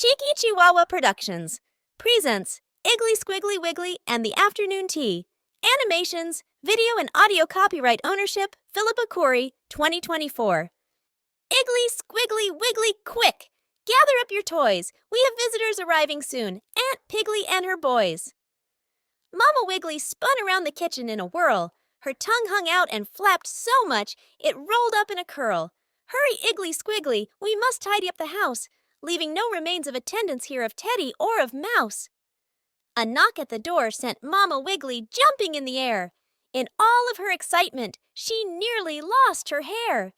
Cheeky Chihuahua Productions presents Iggly Squiggly Wiggly and the Afternoon Tea. Animations, video and audio copyright ownership, Philippa Corey, 2024. Iggly Squiggly Wiggly, quick! Gather up your toys. We have visitors arriving soon, Aunt Piggly and her boys. Mama Wiggly spun around the kitchen in a whirl. Her tongue hung out and flapped so much it rolled up in a curl. Hurry, Iggly Squiggly, we must tidy up the house, leaving no remains of attendance here of Teddy or of Mouse. A knock at the door sent Mama Wiggly jumping in the air. In all of her excitement, she nearly lost her hair.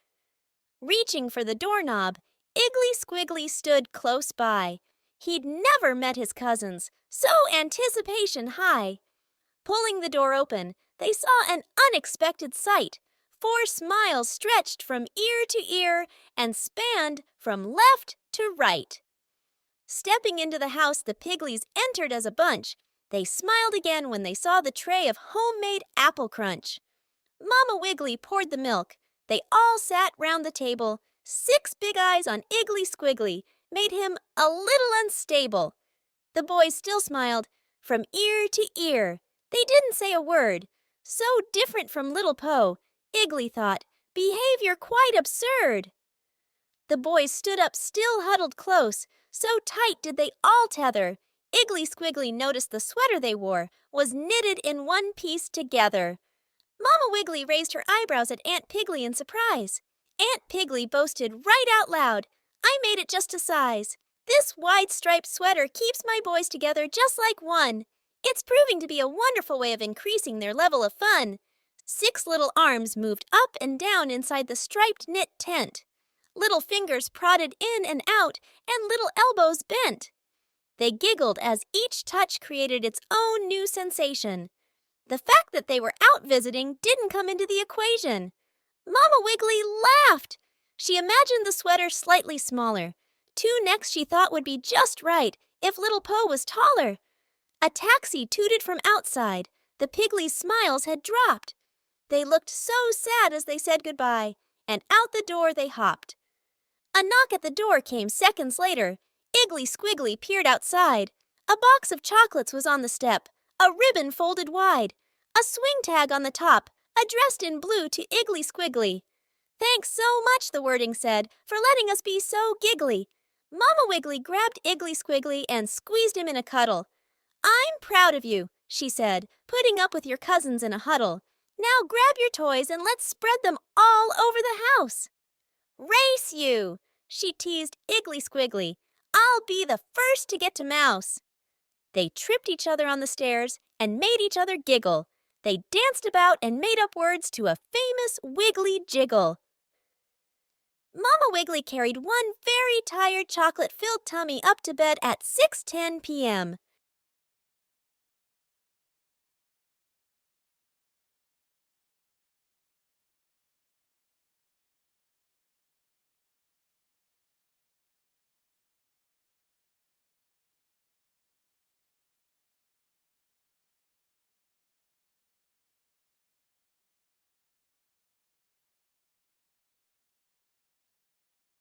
Reaching for the doorknob, Iggly Squiggly stood close by. He'd never met his cousins, so anticipation high. Pulling the door open, they saw an unexpected sight. 4 smiles stretched from ear to ear and spanned from left to right. Stepping into the house, the Pigglies entered as a bunch. They smiled again when they saw the tray of homemade apple crunch. Mama Wiggly poured the milk. They all sat round the table. 6 big eyes on Iggly Squiggly made him a little unstable. The boys still smiled from ear to ear. They didn't say a word. So different from Little Po, Iggly thought, behavior quite absurd. The boys stood up still huddled close. So tight did they all tether. Iggly Squiggly noticed the sweater they wore was knitted in one piece together. Mama Wiggly raised her eyebrows at Aunt Piggly in surprise. Aunt Piggly boasted right out loud, I made it just to size. This wide striped sweater keeps my boys together just like one. It's proving to be a wonderful way of increasing their level of fun. 6 little arms moved up and down inside the striped knit tent. Little fingers prodded in and out, and little elbows bent. They giggled as each touch created its own new sensation. The fact that they were out visiting didn't come into the equation. Mama Wiggly laughed. She imagined the sweater slightly smaller. 2 necks she thought would be just right if Little Po was taller. A taxi tooted from outside. The Pigglies' smiles had dropped. They looked so sad as they said goodbye, and out the door they hopped. A knock at the door came seconds later. Iggly Squiggly peered outside. A box of chocolates was on the step, a ribbon folded wide, a swing tag on the top, addressed in blue to Iggly Squiggly. Thanks so much, the wording said, for letting us be so giggly. Mama Wiggly grabbed Iggly Squiggly and squeezed him in a cuddle. I'm proud of you, she said, putting up with your cousins in a huddle. Now grab your toys and let's spread them all over the house. Race you, she teased Iggly Squiggly. I'll be the first to get to Mouse. They tripped each other on the stairs and made each other giggle. They danced about and made up words to a famous wiggly jiggle. Mama Wiggly carried one very tired chocolate-filled tummy up to bed at 6:10 p.m.